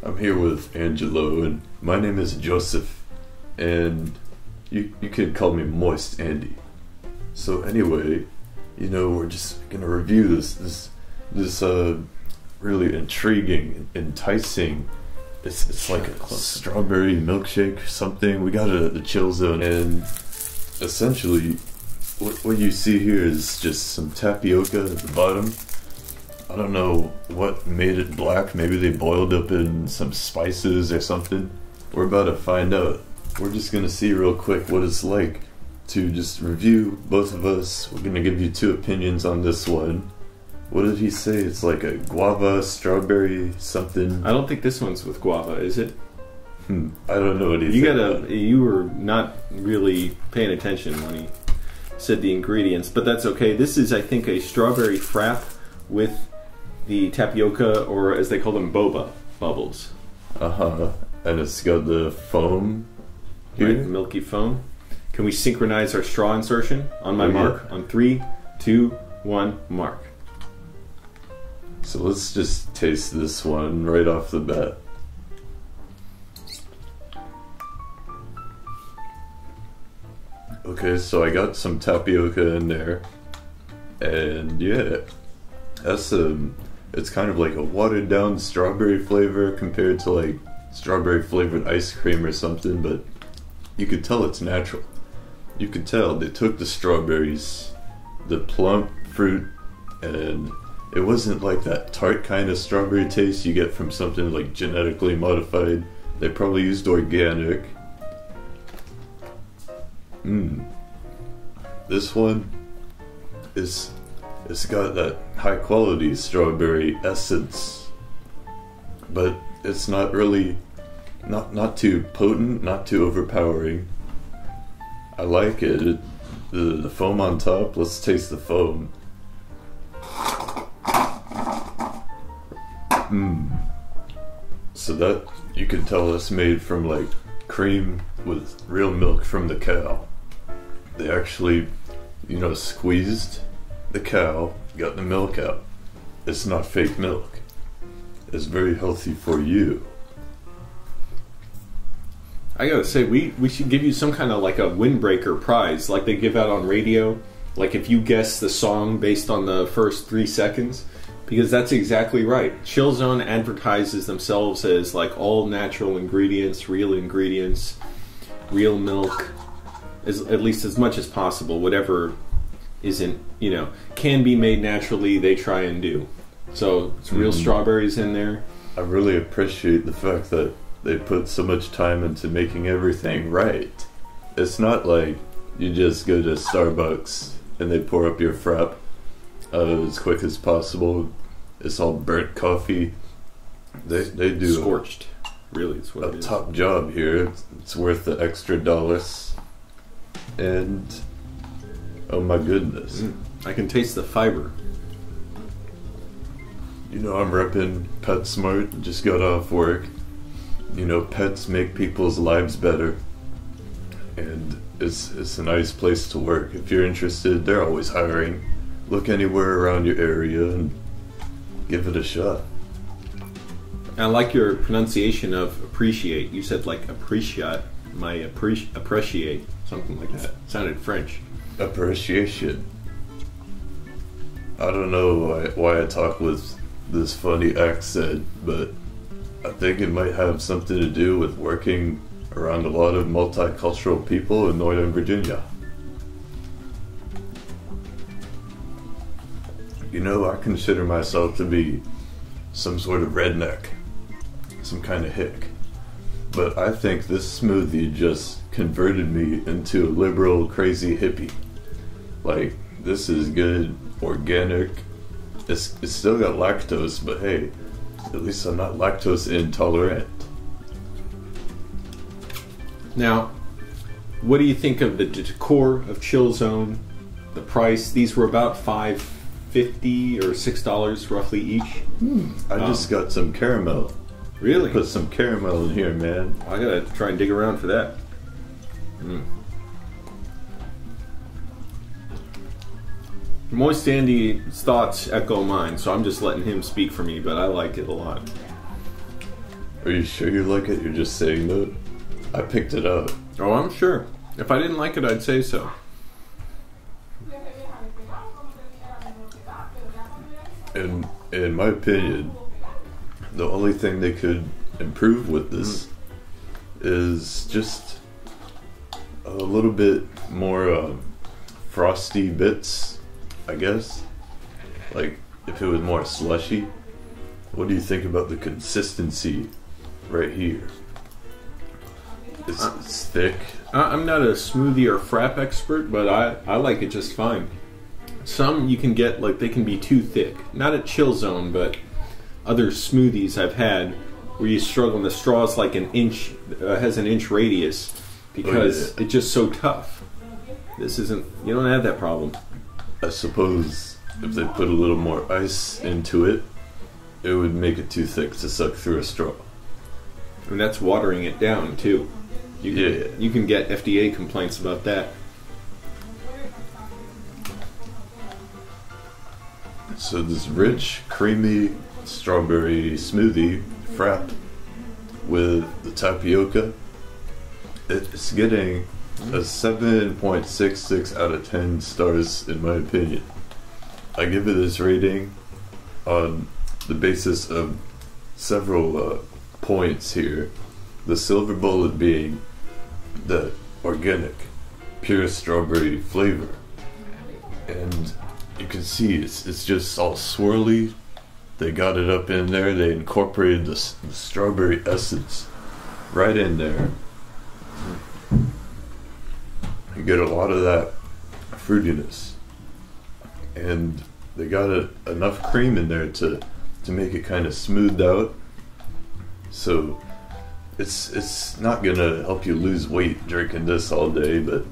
I'm here with Angelo, and my name is Joseph, and you could call me Moist Andy. So anyway, you know, we're just gonna review this really intriguing, enticing. It's like a strawberry milkshake or something. We got it at the Chill Zone, and essentially, what you see here is just some tapioca at the bottom. I don't know what made it black. Maybe they boiled up in some spices or something. We're about to find out. We're just gonna see real quick what it's like to just review, both of us. We're gonna give you two opinions on this one. What did he say? It's like a guava, strawberry, something. I don't think this one's with guava, is it? I don't know what he said. You were not really paying attention when he said the ingredients, but that's okay. This is, I think, a strawberry frap with the tapioca, or as they call them, boba bubbles. And it's got the foam here. Right, milky foam. Can we synchronize our straw insertion? On my mark. Yeah. On 3, 2, 1, mark. So let's just taste this one right off the bat. Okay, so I got some tapioca in there, and yeah, that's it's kind of like a watered down strawberry flavor compared to like strawberry flavored ice cream or something, but you could tell it's natural. You could tell they took the strawberries, the plump fruit, and it wasn't like that tart kind of strawberry taste you get from something like genetically modified. They probably used organic. This one it's got that high quality strawberry essence, but it's not really not too potent, not too overpowering. I like it. The foam on top. Let's taste the foam. So that you can tell it's made from like cream with real milk from the cow. They actually, you know, squeezed the cow, got the milk out. It's not fake milk. It's very healthy for you. I gotta say, we should give you some kind of like a windbreaker prize, like they give out on radio. Like if you guess the song based on the first 3 seconds, because that's exactly right. Chill Zone advertises themselves as like all natural ingredients, real milk, at least as much as possible. Whatever isn't, you know, can be made naturally, they try and do. So it's real strawberries in there. I really appreciate the fact that they put so much time into making everything right. It's not like you just go to Starbucks and they pour up your frap as quick as possible. It's all burnt coffee. They do scorched. Really, it's what it is. Top job here. It's worth the extra dollars. And oh my goodness, I can taste the fiber. You know, I'm repping PetSmart. Just got off work. You know, pets make people's lives better, and it's a nice place to work. If you're interested, they're always hiring. Look anywhere around your area and give it a shot. I like your pronunciation of appreciate. You said like appreciate. Appreciate, something like that. Sounded French. Appreciation. I don't know why I talk with this funny accent, but I think it might have something to do with working around a lot of multicultural people in Northern Virginia. You know, I consider myself to be some sort of redneck, some kind of hick. But I think this smoothie just converted me into a liberal, crazy hippie. Like, this is good, organic. It's still got lactose, but hey, at least I'm not lactose intolerant. Now, what do you think of the decor of Chill Zone? The price? These were about $5.50 or $6 roughly each. I just got some caramel. Really? Put some caramel in here, man. I gotta try and dig around for that. Moist Andy's thoughts echo mine, so I'm just letting him speak for me, but I like it a lot. Are you sure you like it? You're just saying that? I picked it up. Oh, I'm sure. If I didn't like it, I'd say so. In my opinion, the only thing they could improve with this is just a little bit more frosty bits, I guess. Like, if it was more slushy. What do you think about the consistency right here? It's thick. I'm not a smoothie or frap expert, but I like it just fine. Some you can get, like, they can be too thick. Not at Chill Zone, but other smoothies I've had where you struggle and the straw's like an inch, has an inch radius because it's just so tough. This isn't, you don't have that problem. I suppose if they put a little more ice into it, it would make it too thick to suck through a straw. And that's watering it down too. You can get FDA complaints about that. So this rich, creamy strawberry smoothie, Frap, with the tapioca, it's getting a 7.66 out of 10 stars in my opinion. I give it this rating on the basis of several points here. The silver bullet being the organic, pure strawberry flavor. And you can see it's just all swirly. They got it up in there. They incorporated the strawberry essence right in there. You get a lot of that fruitiness. And they got enough cream in there to make it kind of smoothed out. So it's not gonna help you lose weight drinking this all day, but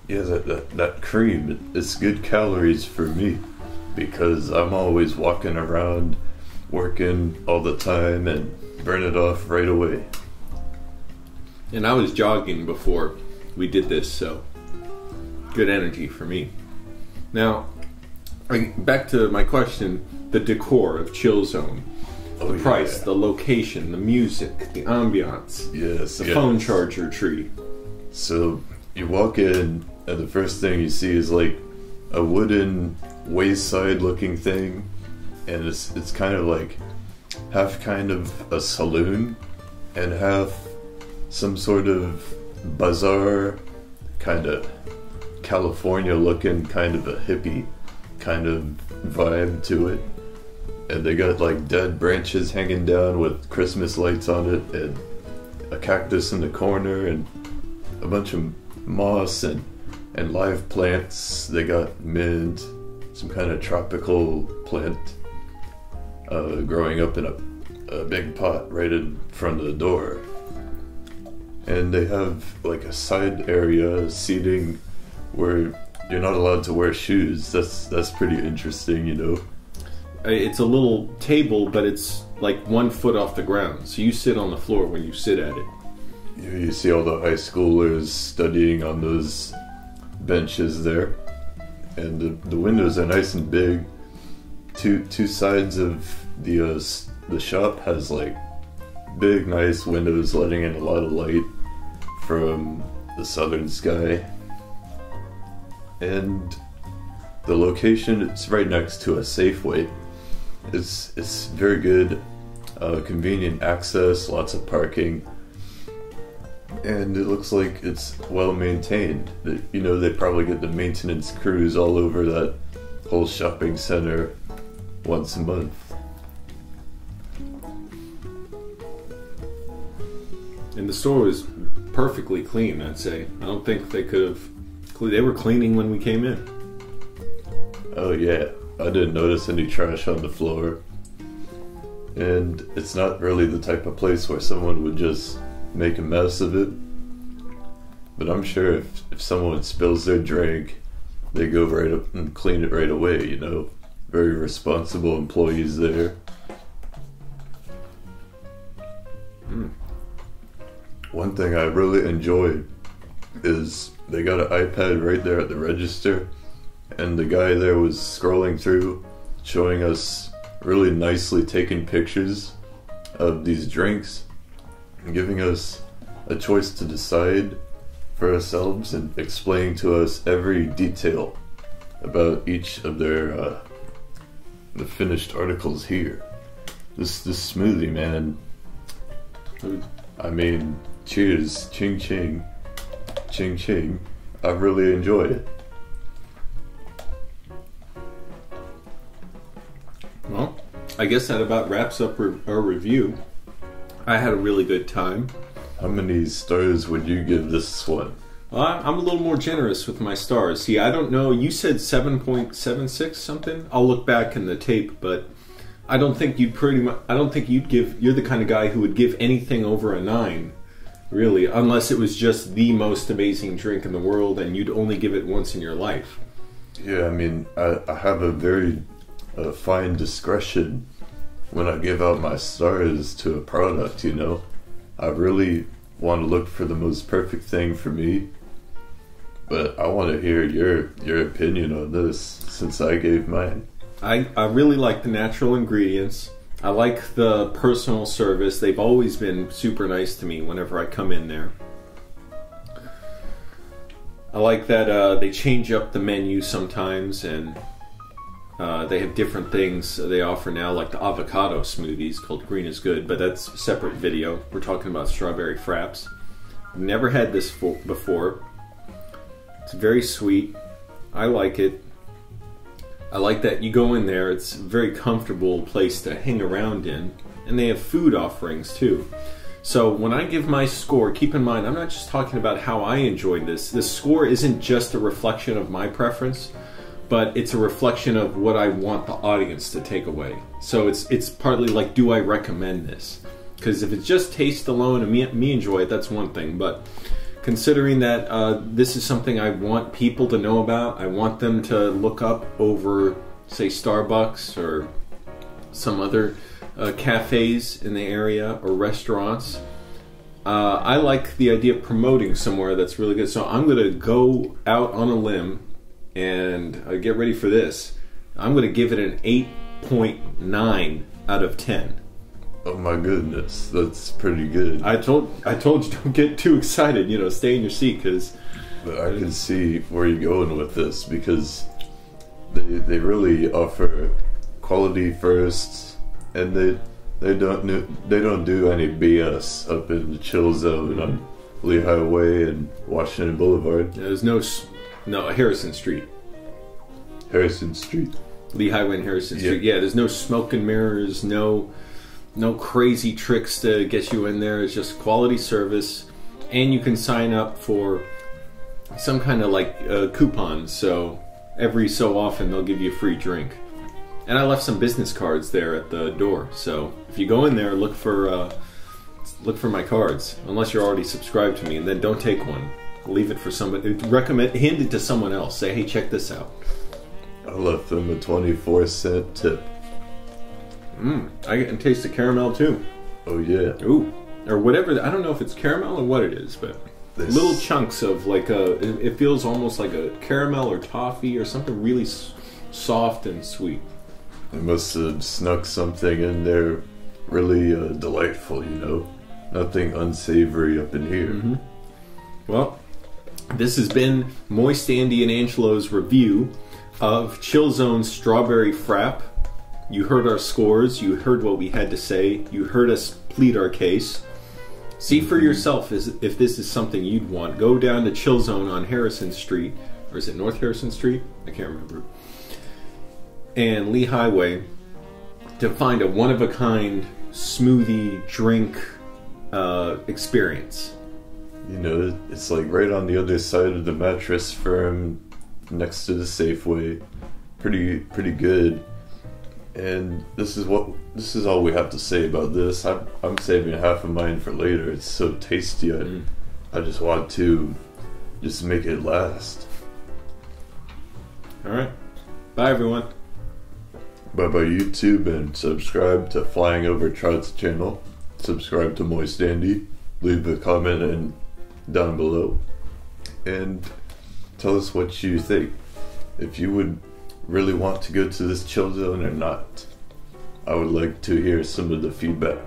yeah, that cream, it's good calories for me because I'm always walking around, working all the time and burn it off right away. And I was jogging before we did this, so good energy for me. Now, back to my question, the decor of Chill Zone. The price, the location, the music, the ambiance, the phone charger tree. So you walk in and the first thing you see is like a wooden wayside looking thing, and it's kind of like half kind of a saloon and half some sort of bazaar, kind of California looking, kind of a hippie kind of vibe to it. And they got like dead branches hanging down with Christmas lights on it, and a cactus in the corner, and a bunch of moss and live plants. They got mint, some kind of tropical plant growing up in a big pot right in front of the door. And they have like a side area seating where you're not allowed to wear shoes. That's pretty interesting, you know. It's a little table, but it's like 1 foot off the ground. So you sit on the floor when you sit at it. You see all the high schoolers studying on those benches there. And the windows are nice and big. Two sides of the shop has like big, nice windows letting in a lot of light from the southern sky. And the location, it's right next to a Safeway. It's very good, convenient access, lots of parking, and it looks like it's well maintained. You know, they probably get the maintenance crews all over that whole shopping center once a month. And the store was perfectly clean, I'd say. I don't think they could have... They were cleaning when we came in. Oh yeah, I didn't notice any trash on the floor. And it's not really the type of place where someone would just make a mess of it. But I'm sure if someone spills their drink, they go right up and clean it right away, you know. Very responsible employees there. One thing I really enjoyed is they got an iPad right there at the register, and the guy there was scrolling through, showing us really nicely taken pictures of these drinks, giving us a choice to decide for ourselves and explaining to us every detail about each of their the finished articles here. This smoothie, man. I mean, cheers, ching ching, ching ching. I really enjoy it. Well, I guess that about wraps up our review. I had a really good time. How many stars would you give this one? I'm a little more generous with my stars. See, I don't know. You said 7.76 something. I'll look back in the tape, but I don't think you'd give. You're the kind of guy who would give anything over a 9, really, unless it was just the most amazing drink in the world, and you'd only give it once in your life. Yeah, I mean, I have a very fine discretion when I give out my stars to a product. You know, I really want to look for the most perfect thing for me. But I want to hear your opinion on this, since I gave mine. I really like the natural ingredients. I like the personal service. They've always been super nice to me whenever I come in there. I like that they change up the menu sometimes, and they have different things they offer now, like the avocado smoothies called Green is Good, but that's a separate video. We're talking about strawberry fraps. I've never had this before. It's very sweet. I like it. I like that you go in there. It's a very comfortable place to hang around in. And they have food offerings too. So when I give my score, keep in mind, I'm not just talking about how I enjoyed this. This score isn't just a reflection of my preference, but it's a reflection of what I want the audience to take away. So it's partly like, do I recommend this? Because if it's just taste alone and me enjoy it, that's one thing. But considering that this is something I want people to know about, I want them to look up over, say, Starbucks or some other cafes in the area or restaurants. I like the idea of promoting somewhere that's really good. So I'm going to go out on a limb and get ready for this. I'm going to give it an 8.9 out of 10. Oh my goodness, that's pretty good. I told you, don't get too excited. You know, stay in your seat, because. But I can see where you're going with this, because they really offer quality first, and they don't do any BS up in the chill zone on Lehigh Way and Washington Boulevard. There's no Harrison Street. Harrison Street. Lehigh Way and Harrison Street. Yeah, there's no smoke and mirrors, no crazy tricks to get you in there. It's just quality service, and you can sign up for some kind of like coupon, so every so often they'll give you a free drink. And I left some business cards there at the door, so if you go in there, look for my cards, unless you're already subscribed to me, and then don't take one. Leave it for somebody. Hand it to someone else. Say, hey, check this out. I left them a 24-cent tip. I can taste the caramel too. Oh yeah. Ooh, or whatever. I don't know if it's caramel or what it is, but little chunks of like it feels almost like a caramel or toffee or something really soft and sweet. They must have snuck something in there really delightful, you know. Nothing unsavory up in here. Well, this has been Moist Andy and Angelo's review of Chill Zone Strawberry Frap. You heard our scores, you heard what we had to say, you heard us plead our case. See for yourself if this is something you'd want. Go down to Chill Zone on Harrison Street, or is it North Harrison Street? I can't remember. And Lehigh Way to find a one-of-a-kind smoothie drink experience. You know, it's like right on the other side of the Mattress Firm, next to the Safeway. Pretty good. And this is all we have to say about this. I'm saving half of mine for later. It's so tasty. I just want to just make it last. All right. Bye, everyone. Bye-bye, YouTube, and subscribe to Flying Over Trout's channel. Subscribe to Moist Andy. Leave a comment down below. And tell us what you think. If you would really want to go to this chill zone or not. I would like to hear some of the feedback.